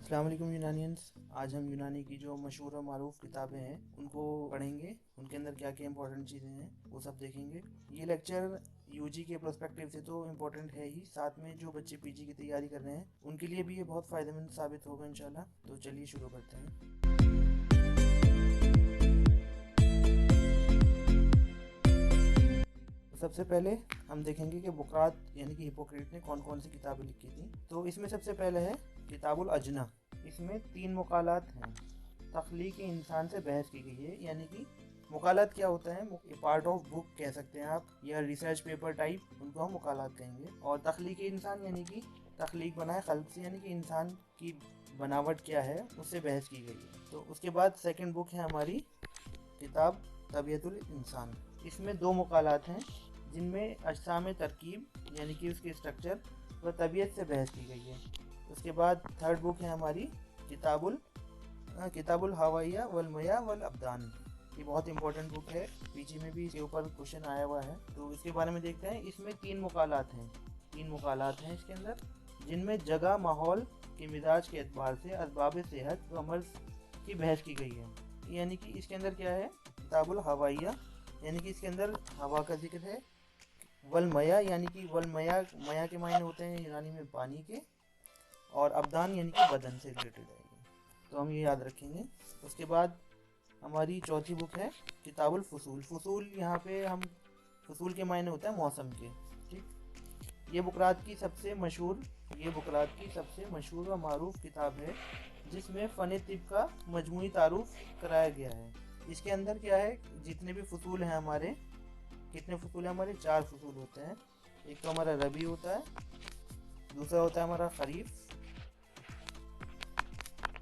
अस्सलाम वालेकुम यूनानियंस। आज हम यूनानी की जो मशहूर और मारूफ किताबें हैं उनको पढ़ेंगे। उनके अंदर क्या क्या इंपॉर्टेंट चीज़ें हैं वो सब देखेंगे। ये लेक्चर यूजी के प्रोस्पेक्टिव से तो इम्पोर्टेंट है ही, साथ में जो बच्चे पीजी की तैयारी कर रहे हैं उनके लिए भी ये बहुत फ़ायदेमंद साबित होगा इंशाल्लाह। तो चलिए शुरू करते हैं। तो सबसे पहले हम देखेंगे कि बुकरात यानी कि हिपोक्रेट ने कौन कौन सी किताबें लिखी थी। तो इसमें सबसे पहले है किताबुल अजना। इसमें 3 मुकालात हैं। तख्लीक इंसान से बहस की गई है, यानी कि मुकालात क्या होता है, पार्ट ऑफ बुक कह सकते हैं आप, या रिसर्च पेपर टाइप, उनको हम मुकालात कहेंगे। और तख्लीक इंसान यानी कि तख्लीक बनाए खल्क से, यानी कि इंसान की बनावट क्या है उससे बहस की गई है। तो उसके बाद सेकंड बुक है हमारी किताब तबीयतुल इंसान। इसमें 2 मुकालात हैं जिनमें अजसाम तरकीब यानी कि उसके स्ट्रक्चर व तबीयत से बहस की गई है। उसके बाद थर्ड बुक है हमारी किताबुल हवाइया वल मया वल अब्दान। ये बहुत इंपॉर्टेंट बुक है, पीजी में भी इसके ऊपर क्वेश्चन आया हुआ है, तो इसके बारे में देखते हैं। इसमें 3 मुकालात हैं। 3 मुकालात हैं इसके अंदर, जिनमें जगह माहौल के मिजाज के एतबार से असबाब सेहत व मर्ज की बहस की गई है। यानी कि इसके अंदर क्या है, किताबुल हवाइया यानी कि इसके अंदर हवा का जिक्र है। वल मया यानी कि मया के मायने होते हैं यूनानी में पानी के। और अबदान यानी कि बदन से रिलेटेड है ये, तो हम ये याद रखेंगे। उसके बाद हमारी चौथी बुक है किताबुल फसूल। फसूल यहाँ पे हम फसूल के मायने होता है मौसम के। ठीक, ये बुकरात की सबसे मशहूर व मारूफ किताब है, जिसमें फ़न तिब का मजमूई तारुफ कराया गया है। इसके अंदर क्या है, जितने भी फसूल हैं हमारे, कितने फसूल हैं हमारे, 4 फसूल होते हैं। एक तो हमारा रबी होता है, दूसरा होता है हमारा खरीफ,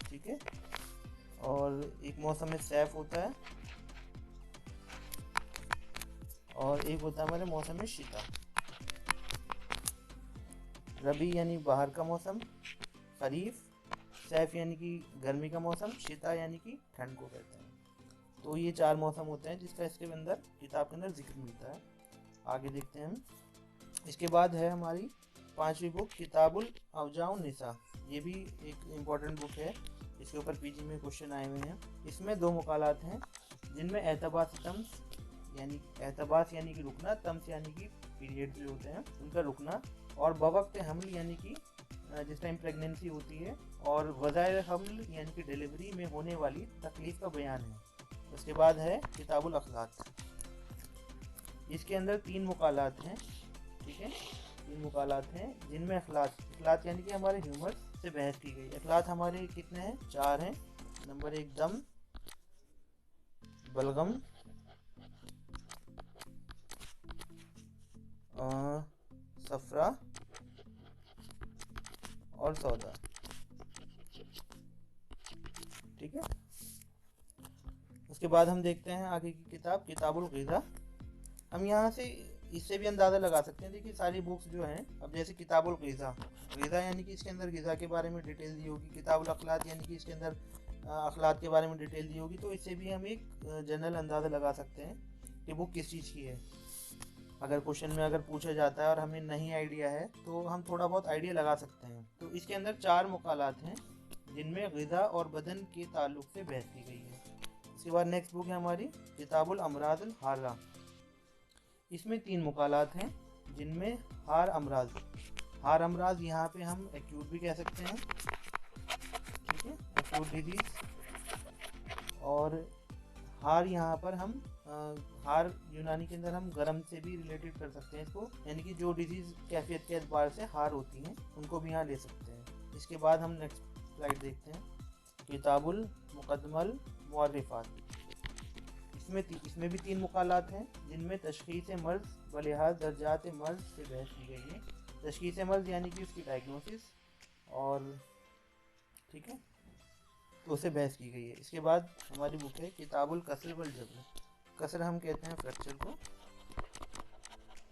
ठीक है, और एक मौसम सैफ होता है, और एक होता है हमारे मौसम शिता। रबी यानी बाहर का मौसम, खरीफ, सैफ यानी कि गर्मी का मौसम, शिता यानी कि ठंड को कहते हैं। तो ये 4 मौसम होते हैं जिसका इसके अंदर किताब के अंदर जिक्र मिलता है। आगे देखते हैं हम। इसके बाद है हमारी 5वीं बुक किताबुल अवजाउ निसा। ये भी एक इम्पॉर्टेंट बुक है, इसके ऊपर पीजी में क्वेश्चन आए हुए हैं। इसमें 2 मुकालात हैं, जिनमें एहतबास यानी कि रुकना, तम्स यानी कि पीरियड जो होते हैं उनका रुकना, और बवक्त हमल यानी कि जिस टाइम प्रेगनेंसी होती है, और वज़ाए हमल यानी कि डिलीवरी में होने वाली तकलीफ का बयान है। उसके बाद है किताबुल अखलाक। इसके अंदर 3 मुकालात हैं, ठीक है, 3 मुकालात हैं जिनमें अखलाक यानी कि हमारे ह्यूमर से बहस की गई। अखलाक हमारे कितने हैं, 4 हैं। नंबर 1 दम, बलगम, सफरा और सौदा, ठीक है। उसके बाद हम देखते हैं आगे की किताब किताबुल ग़िज़ा। हम यहाँ से इससे भी अंदाज़ा लगा सकते हैं। देखिए सारी बुक्स जो हैं, अब जैसे किताबुल ग़िज़ा यानी कि इसके अंदर ग़िज़ा के बारे में डिटेल दी होगी, किताबुल अखलाक यानी कि इसके अंदर अखलाक के बारे में डिटेल दी होगी, तो इससे भी हम एक जनरल अंदाज़ा लगा सकते हैं कि बुक किस चीज़ की है। अगर क्वेश्चन में अगर पूछा जाता है और हमें नहीं आइडिया है तो हम थोड़ा बहुत आइडिया लगा सकते हैं। तो इसके अंदर 4 मुकालात हैं जिनमें ग़िज़ा और बदन के ताल्लुक से बहस की गई है। उसके बाद नेक्स्ट बुक है हमारी किताबुल अमराज़ुल हारा। इसमें 3 मुकालात हैं जिनमें हार अमराज यहाँ पे हम एक्यूट भी कह सकते हैं, ठीक है, एक्यूट डिजीज। और हार यहाँ पर हम हार यूनानी के अंदर हम गर्म से भी रिलेटेड कर सकते हैं इसको, यानी कि जो डिजीज कैफियत के एतबार से हार होती हैं उनको भी यहाँ ले सकते हैं। इसके बाद हम नेक्स्ट स्लाइड देखते हैं किताबुल मुकद्दमल मुअर्रिफात। इसमें भी 3 मुकालात हैं जिनमें तशख़ीस मर्ज़ व लिहाज़ दर्जात मर्ज़ से बहस की गई है। तशख़ीस मर्ज़ यानी कि उसकी डायग्नोसिस, और ठीक है, तो उसे बहस की गई है। इसके बाद हमारी बुक है किताबुल कसर वल जब्र। कसर हम कहते हैं फ्रैक्चर को,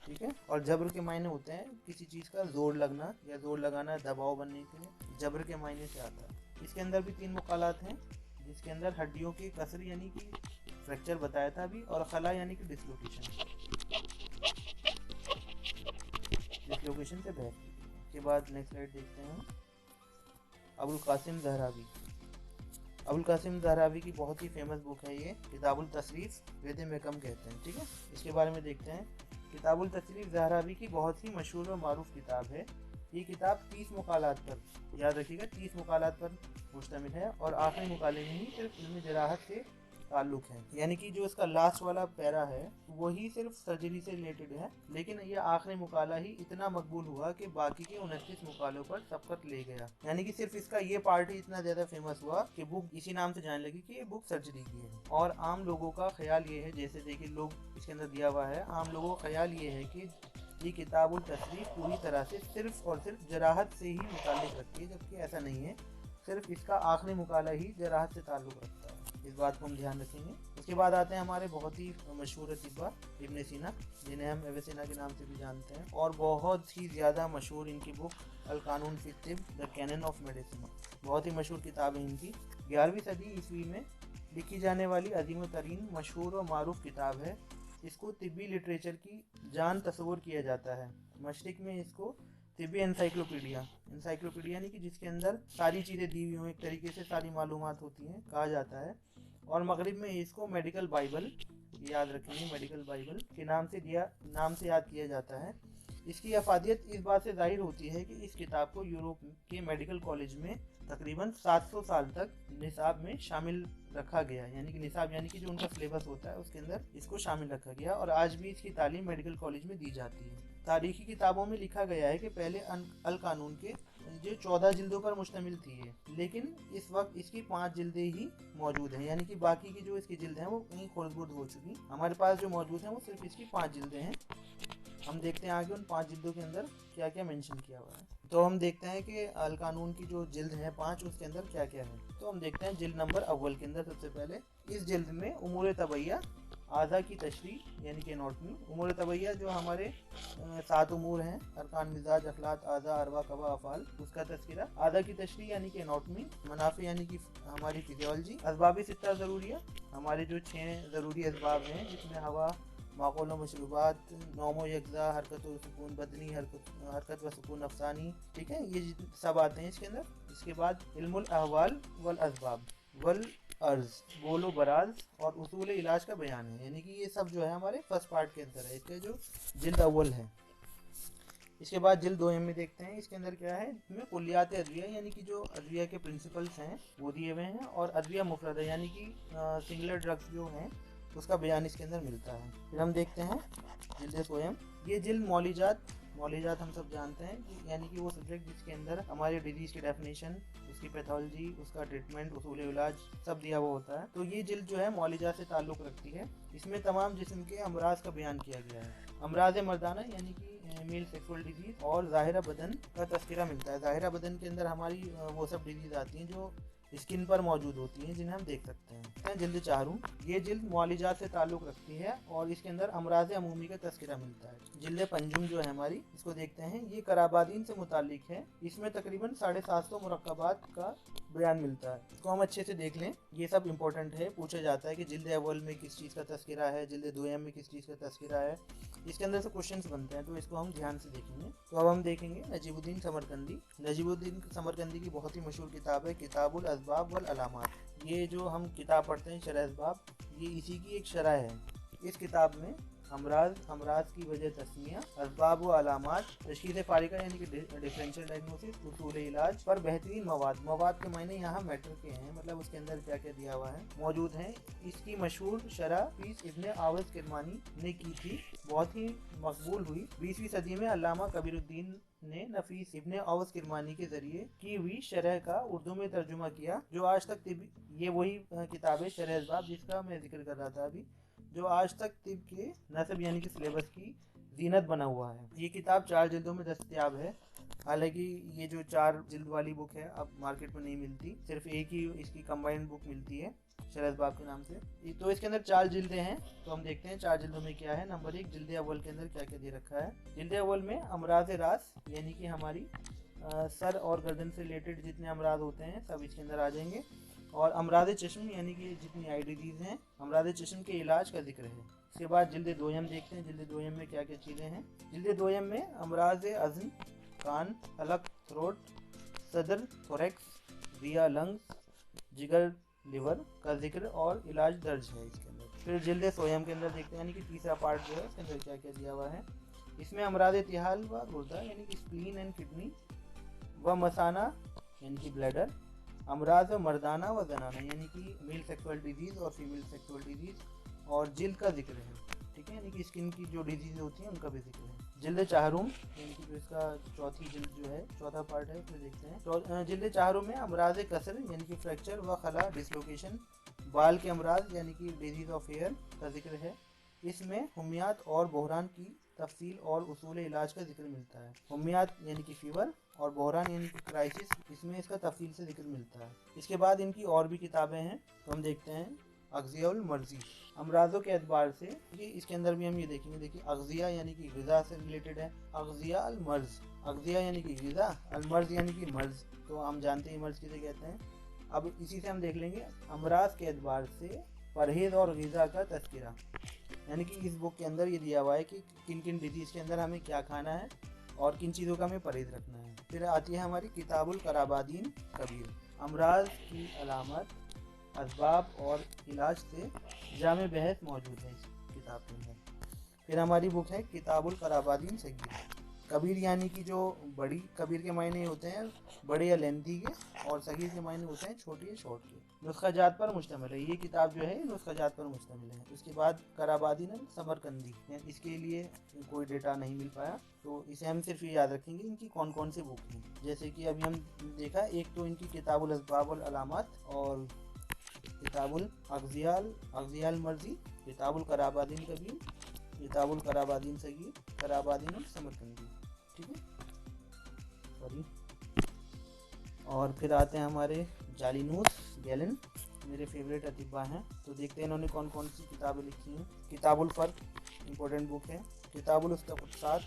ठीक है, और जब्र के मायने होते हैं किसी चीज़ का जोर लगना या जोर लगाना, दबाव बनने के लिए जब्र के मायने से आता है। इसके अंदर भी 3 मुकालात हैं, जिसके अंदर हड्डियों की कसर यानी कि फ्रैक्चर बताया था अभी, और खला यानी कि डिसलोकेशन से बहस की। के बाद नेक्स्ट स्लाइड देखते हैं। अबुल कासिम ज़हरावी। अबुल कासिम ज़हरावी की बहुत ही फेमस बुक है ये, किताबुल तसरीफ़ वेदे में कम कहते हैं, ठीक है। इसके बारे में देखते हैं। किताबुल तसरीफ़ ज़हरावी की बहुत ही मशहूर और मारूफ किताब है। ये किताब 30 मुकालात पर, याद रखिएगा 30 मुकालात पर मुश्तमिल है और आखिरी मुकाले में ही सिर्फ इल्म जराहत से ताल्लुक है, यानी कि जो इसका लास्ट वाला पैरा है वही सिर्फ सर्जरी से रिलेटेड है, लेकिन ये आखिरी मुकाला ही इतना मकबूल हुआ कि बाकी के 29 मुकालों पर सबकत ले गया। यानी कि सिर्फ इसका ये पार्ट ही इतना ज़्यादा फेमस हुआ कि बुक इसी नाम से जाने लगी कि ये बुक सर्जरी की है। और आम लोगों का ख्याल ये है, जैसे देखिए लोग इसके अंदर दिया हुआ है, आम लोगों का ख्याल ये है कि ये किताबुल तसरीफ़ पूरी तरह से सिर्फ और सिर्फ जराहत से ही मुताल्लिक़ रखती है, जबकि ऐसा नहीं है। सिर्फ इसका आखिरी मुकाला ही जराहत से ताल्लुक़ रखता है, इस बात को हम ध्यान रखेंगे। उसके बाद आते हैं हमारे बहुत ही मशहूर अतिबा इब्न सीना, जिन्हें हम एविसेना के नाम से भी जानते हैं, और बहुत ही ज़्यादा मशहूर इनकी बुक अल कानून फी तिब, द कैनन ऑफ मेडिसिन, बहुत ही मशहूर किताब है इनकी। 11वीं सदी ईस्वी में लिखी जाने वाली अजीम तरीन मशहूर और मारूफ किताब है। इसको तिब्बी लिटरेचर की जान तस्वुर किया जाता है। मशरिक में इसको तिब्बी एनसाइक्लोपीडिया यानी कि जिसके अंदर सारी चीज़ें दी हुई हों, एक तरीके से सारी मालूमात होती हैं, कहा जाता है। और मगरिब में इसको मेडिकल बाइबल, याद रखेंगे मेडिकल बाइबल के नाम से याद किया जाता है। इसकी अफादियत इस बात से जाहिर होती है कि इस किताब को यूरोप के मेडिकल कॉलेज में तकरीबन 700 साल तक निसाब में शामिल रखा गया, यानी कि निसाब यानी कि जो उनका सिलेबस होता है उसके अंदर इसको शामिल रखा गया, और आज भी इसकी तालीम मेडिकल कॉलेज में दी जाती है। तारीखी किताबों में लिखा गया है कि पहले अल कानून के जो 14 जिल्दों पर मुश्तमिल थी है, लेकिन इस वक्त इसकी 5 जिल्दें ही मौजूद हैं, यानी कि बाकी की जो इसकी जिल्द हैं वो कहीं खुर्द-बुर्द हो चुकी। हमारे पास जो मौजूद हैं वो सिर्फ इसकी 5 जिल्दें हैं। हम देखते हैं आगे उन 5 जिल्दों के अंदर क्या क्या मेंशन किया हुआ है। तो हम देखते हैं कि अल कानून की जो जिल्द है 5, उसके अंदर क्या क्या है। तो हम देखते हैं जिल्द नंबर अव्वल के अंदर सबसे पहले इस जिल्द में उमूर तबैया, आज़ा की तशरीह यानी कि एनाटमी। उमूर तबैया जो हमारे 7 उमूर हैं, अरकान, मिजाज, अखलाक, आज़ा, अरवा, कवा, अफ़ाल, उसका तज़किरा। आज़ा की तशरीह यानी कि एनाटमी। मनाफ़े यानी कि हमारी फिजियोलॉजी। असबाब सित्ता ज़रूरिया, हमारे जो 6 ज़रूरी असबाब हैं, जिसमें हवा, माक़ूल मशरूबात, नौमो यकज़ा, हरकत व सुकून बदनी, हरकत व सुकून अफ़सानी, ठीक है, ये सब आते हैं इसके अंदर। इसके बाद इल्मुल अहवाल वल असबाब वल अर्ज, बोलो बराज और उसूल इलाज का बयान है, यानी कि ये सब जो है हमारे फर्स्ट पार्ट के अंदर है, इसके जो जिल्द अव्वल है। इसके बाद जिल्द 2 में देखते हैं इसके अंदर क्या है। इसमें कुल्लियात अदविया यानी कि जो अदविया के प्रिंसिपल्स हैं वो दिए हुए हैं, और अदविया मुफरदा यानी कि सिंगुलर ड्रग्स जो हैं उसका बयान इसके अंदर मिलता है। फिर हम देखते हैं जिल्द सोयम। ये जिल्द मौलिजात हम सब जानते हैं कि यानी कि वो सब्जेक्ट जिसके अंदर हमारे डिजीज़ की डेफिनेशन, उसकी पैथोलॉजी, उसका ट्रीटमेंट, उसूल इलाज सब दिया हुआ होता है। तो ये जिल्द जो है मौलिजात से ताल्लुक़ रखती है। इसमें तमाम जिस्म के अमराज का बयान किया गया है। अमराज मर्दाना यानी कि मेल सेक्सुअल डिजीज़ और ज़ाहिरा बदन का तज़किरा मिलता है। ज़ाहिरा बदन के अंदर हमारी वो सब डिजीज़ आती हैं जो स्किन पर मौजूद होती हैं, जिन्हें हम देख सकते हैं। जिल्द 4, ये जिल्द मुआलिजात से ताल्लुक़ रखती है और इसके अंदर अमराज अमूमी का तज़किरा मिलता है। जिल्द 5 जो है हमारी, इसको देखते हैं। ये कराबादीन से मुताल्लिक़ है। इसमें तकरीबन 750 मुरक्कबात का बयान मिलता है। इसको हम अच्छे से देख लें, ये सब इंपॉर्टेंट है। पूछा जाता है कि जिल्द अव्वल में किस चीज़ का तज़किरा है, जिल्द 2 में किस चीज़ का तज़किरा है, इसके अंदर से क्वेश्चंस बनते हैं, तो इसको हम ध्यान से देखेंगे। तो अब हम देखेंगे नजीबुद्दीन समरकंदी। नजीबुद्दीन समरकंदी की बहुत ही मशहूर किताब है किताबुल असबाब वल अलामात। ये जो हम किताब पढ़ते हैं शरह असबाब, ये इसी की एक शरह है। इस किताब में अमराज की वजह तस्मिया, असबाब व अलामात, तशख़ीस फारिका यानी कि डिफरेंशियल डायग्नोसिस, उसूल इलाज पर बेहतरीन मवाद के मायने यहाँ मैटर के हैं, मतलब उसके अंदर क्या क्या दिया हुआ है मौजूद है। इसकी मशहूर शरह फीस इब्ने आवाज़ किरमानी ने की थी, बहुत ही मकबूल हुई। 20वीं सदी में अल्लामा कबीरुद्दीन ने नफीस इब्ने आवाज़ किरमानी के जरिए की हुई शरह का उर्दू में तर्जुमा किया, जो आज तक ये वही किताब है शरह असबाब जिसका मैं जिक्र कर रहा था अभी, जो आज तक तिब के नसब यानी कि सिलेबस की जीनत बना हुआ है। ये किताब 4 जिल्दों में दस्तयाब है। हालांकि ये जो 4 जिल्द वाली बुक है अब मार्केट में नहीं मिलती, सिर्फ एक ही इसकी कंबाइंड बुक मिलती है शरह असबाब के नाम से। तो इसके अंदर 4 जिल्दें हैं, तो हम देखते हैं 4 जिल्दों में क्या है। नंबर 1, जिल्द अव्वल के अंदर क्या क्या दे रखा है। जिल्द अव्वल में अमराज रास यानी कि हमारी सर और गर्दन से रिलेटेड जितने अमराज होते हैं सब इसके अंदर आ जाएंगे, और अमराज चश्म यानी कि जितनी आई डिजीज़ हैं अमराज चश्म के इलाज का जिक्र है। इसके बाद जिल्द 2 देखते हैं, जिल्द 2 में क्या क्या चीज़ें हैं। जिल्द 2 में अमराज अज़्न, कान, हलक, थ्रोट, सदर, थोरेक्स, रिया लंग्स, जिगर लिवर का जिक्र और इलाज दर्ज है इसके अंदर। फिर जिल्द सोयम के अंदर देखते हैं यानी कि तीसरा पार्ट जो है इसके अंदर क्या क्या दिया हुआ है। इसमें अमराज तिहाल व गुर्दा यानी कि स्प्लीन एंड किडनी व मसाना यानी कि ब्लैडर, अमराज व मर्दाना व जनाना यानी कि मेल सेक्सुअल डिजीज और फीमेल सेक्सुअल डिजीज, और जिल्द का जिक्र है, ठीक है, यानी कि स्किन की जो डिजीज होती है उनका भी जिक्र है। जिल्द चाहरुम यानी कि जो इसका चौथी जिल्द जो है, चौथा पार्ट है, इसमें देखते हैं जिल्द चाहरुम में अमराज कसर यानी कि फ्रैक्चर व खला डिसलोकेशन, बाल के अमराज यानी कि डिजीज ऑफ हेयर का जिक्र है। इसमें हुमियात और बहरान की तफसील और उसूल इलाज का जिक्र मिलता है। हुमियात यानी कि फीवर और बहरान यानी कि क्राइसिस, इसमें इसका तफसील से जिक्र मिलता है। इसके बाद इनकी और भी किताबें हैं, तो हम देखते हैं अग़ज़ियाउल मर्ज़ी, अमराज़ों के एतबार से, ये इसके अंदर भी हम ये देखेंगे। देखिए अग़ज़िया यानी कि ग़िज़ा से रिलेटेड है, अग़ज़िया अल मर्ज़, अग़ज़िया यानी कि ग़िज़ा, अल मर्ज़ यानी कि मर्ज़, तो हम जानते हैं मर्ज़ किसे कहते हैं। अब इसी से हम देख लेंगे अमराज के एतबार से परहेज़ और ग़िज़ा का तज़किरा, यानी कि इस बुक के अंदर ये दिया हुआ है कि किन किन डिजीज़ के अंदर हमें क्या खाना है और किन चीज़ों का हमें परहेज़ रखना है। फिर आती है हमारी किताबुल कराबादीन कबीर, अमराज की अलामत, असबाब और इलाज से जामे बहस मौजूद है इस किताब के अंदर। फिर हमारी बुक है किताबुल कराबादीन सगीर, कबीर यानी कि जो बड़ी, कबीर के मायने होते हैं बड़े या लेंथी के, और सगीर के मायने होते हैं छोटी या शॉर्ट के। नुस्ख़ाजात पर मुश्तमिल है, ये किताब जो है नुस्ख़ाजात पर मुश्तमिल है। उसके बाद कराबादीन समरकंदी, इसके लिए कोई डेटा नहीं मिल पाया, तो इसे हम सिर्फ ये याद रखेंगे इनकी कौन कौन सी बुक हैं। जैसे कि अभी हम देखा, एक तो इनकी किताबुल असबाब वल अलामात और किताबुल अग़ज़ियाल मर्ज़ी, किताबुल कराबादीन कबीर, किताबुल कराबादीन सगीर, कराबादीन समरकंदी, ठीक है, सॉरी। और फिर आते हैं हमारे जालिनूस गैलन, मेरे फेवरेट अतिबा हैं, तो देखते हैं इन्होंने कौन कौन सी किताबें लिखी हैं। किताबुल फ़र्क़ इम्पोर्टेंट बुक है, किताबुल उस्तक़सात,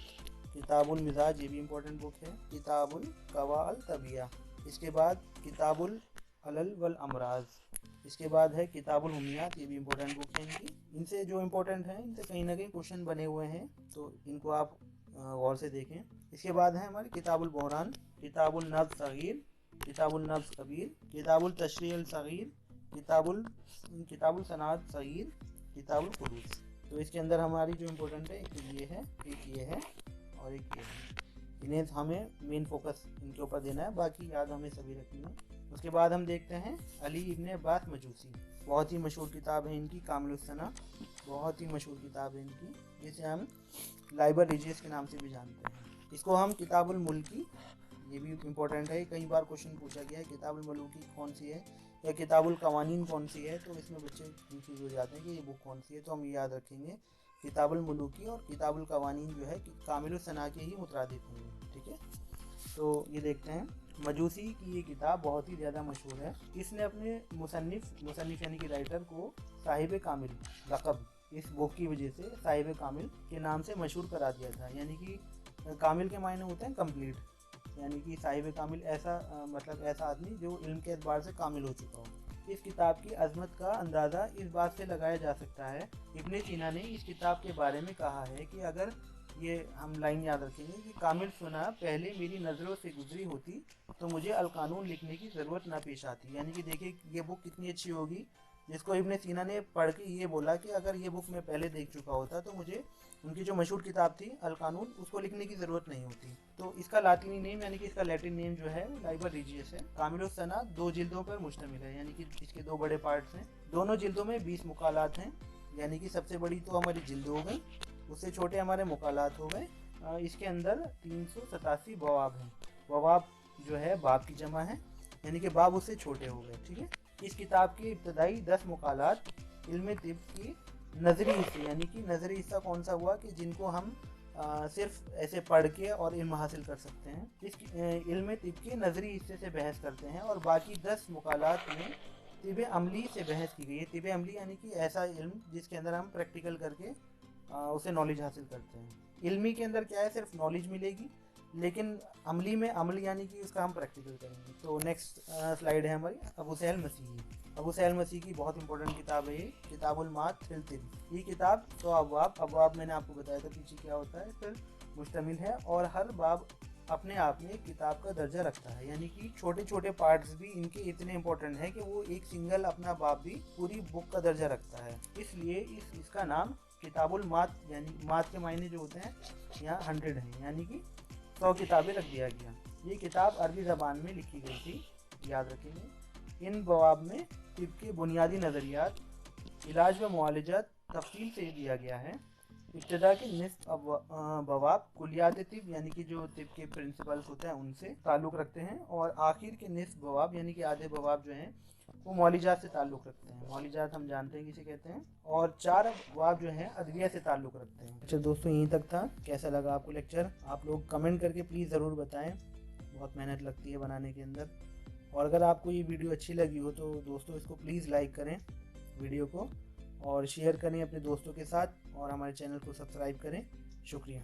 किताबुल मिज़ाज ये भी इम्पोर्टेंट बुक है, किताबुल क़वाअल तबिया, इसके बाद किताबुल अलल वल अमराज, इसके बाद है किताबुल हुमियात, ये भी इम्पोर्टेंट बुक है इनकी। इनसे जो इम्पोर्टेंट है इनसे कहीं ना कहीं क्वेश्चन बने हुए हैं, तो इनको आप गौर से देखें। इसके बाद है हमारी किताबुल बहरान, किताबुल नब्ज़ सगीर, किताबुल नब्ज़ कबीर, किताबुल तशरीह सगीर, किताबुल सनात सगीर, किताबुल खुलूस। तो इसके अंदर हमारी जो इम्पोर्टेंट है एक ये है, एक ये है और एक ये है, इन्हें हमें मेन फोकस इनके ऊपर देना है, बाकी याद हमें सभी रखनी है। उसके बाद हम देखते हैं अली इब्न अब्बास मजूसी, बहुत ही मशहूर किताब है इनकी, कामिलुस सना, बहुत ही मशहूर किताब है इनकी, जिसे हम लाइबर रिजियस के नाम से भी जानते हैं। इसको हम किताबुल मुल्की, ये भी इम्पोर्टेंट है, कई बार क्वेश्चन पूछा गया है किताबुल मुल्की कौन सी है या किताबुल कवानीन कौन सी है, तो इसमें बच्चे कंफ्यूज हो जाते हैं कि ये बुक कौन सी है, तो हम ये याद रखेंगे किताबुल मुल्की और किताबुल कवानीन जो है कामिलुस सना के ही मुतरादिफ होंगे, ठीक है। तो ये देखते हैं मजूसी की ये किताब बहुत ही ज़्यादा मशहूर है। इसने अपने मुसन्निफ यानी कि राइटर को साहिब कामिल लक़ब इस बुक की वजह से साहिब कामिल के नाम से मशहूर करा दिया था, यानी कि कामिल के मायने होते हैं कंप्लीट, यानी कि साहिब कामिल ऐसा मतलब ऐसा आदमी जो इल्म के एतबार से कामिल हो चुका हो। इस किताब की अजमत का अंदाज़ा इस बात से लगाया जा सकता है, इब्न सीना ने इस किताब के बारे में कहा है कि अगर ये हम लाइन याद रखेंगे कि कामिल सुना पहले मेरी नज़रों से गुजरी होती तो मुझे अल कानून लिखने की ज़रूरत ना पेश आती। यानी कि देखिए ये बुक कितनी अच्छी होगी, जिसको इब्न सीना ने पढ़ के ये बोला कि अगर ये बुक मैं पहले देख चुका होता तो मुझे उनकी जो मशहूर किताब थी अल कानून उसको लिखने की ज़रूरत नहीं होती। तो इसका लातिनी नेम यानी कि इसका लैटिन नेम जो है लाइबर रिजियस है। कामिलुस सना 2 जिल्दों पर मुश्तमिल है, यानी कि इसके 2 बड़े पार्ट्स हैं, दोनों जिल्दों में 20 मुकालात हैं, यानी कि सबसे बड़ी तो हमारी जिल्द हो गई, उससे छोटे हमारे मुकालात हो गए। इसके अंदर 387 बवाब हैं, बवाब जो है बाब की जमा है, यानी कि बाब उससे छोटे हो गए, ठीक है। इस किताब के इब्तदाई 10 मुकालात इल्म तिब की नजरी हिस्से, यानी कि नजरी हिस्सा कौन सा हुआ कि जिनको हम सिर्फ ऐसे पढ़ के और इल्म हासिल कर सकते हैं, इस इल्म तिब के नजरी हिस्से से बहस करते हैं, और बाकी 10 मुकालात में तिब अमली से बहस की गई है। तिब अमली यानी कि ऐसा इल्म जिसके अंदर हम प्रैक्टिकल करके उसे नॉलेज हासिल करते हैं। इल्मी के अंदर क्या है, सिर्फ नॉलेज मिलेगी, लेकिन अमली में अमल यानी कि उसका हम प्रैक्टिकल करेंगे। तो नेक्स्ट स्लाइड है हमारी अबू सहल मसीही। अबू सहल मसीह की बहुत इंपॉर्टेंट किताब है ये, किताबुल मात फिल तिब। ये किताब तो अबवाब मैंने आपको बताया था पीछे क्या होता है, फिर मुश्तमिल है, और हर बाब अपने आप में एक किताब का दर्जा रखता है, यानी कि छोटे छोटे पार्ट्स भी इनके इतने इम्पोर्टेंट है कि वो एक सिंगल अपना बाप भी पूरी बुक का दर्जा रखता है। इसलिए इसका नाम किताबुल मात, यानी मात के मायने जो होते हैं यहाँ 100 हैं, यानी कि 100 किताबें रख दिया गया। ये किताब अरबी ज़बान में लिखी गई थी, याद रखेंगे। इन बवाब में तिब के बुनियादी नज़रियात, इलाज व मुआलजात तफसील से दिया गया है। इब्तदा के निस्फ बवाब कुलियात तिब, यानी कि जो तिब के प्रिंसिपल्स होते हैं उनसे ताल्लुक़ रखते हैं, और आखिर के निस्फ बवाब यानी कि आधे बवाब जो हैं वो मौलिजात से ताल्लुक़ रखते हैं। मौलिजात हम जानते हैं किसे कहते हैं। और 4 बवाब जो हैं अदविया से ताल्लुक़ रखते हैं। अच्छा दोस्तों, यहीं तक था। कैसा लगा आपको लेक्चर? आप लोग कमेंट करके प्लीज़ ज़रूर बताएँ, बहुत मेहनत लगती है बनाने के अंदर। और अगर आपको ये वीडियो अच्छी लगी हो तो दोस्तों इसको प्लीज़ लाइक करें वीडियो को, और शेयर करें अपने दोस्तों के साथ, और हमारे चैनल को सब्सक्राइब करें। शुक्रिया।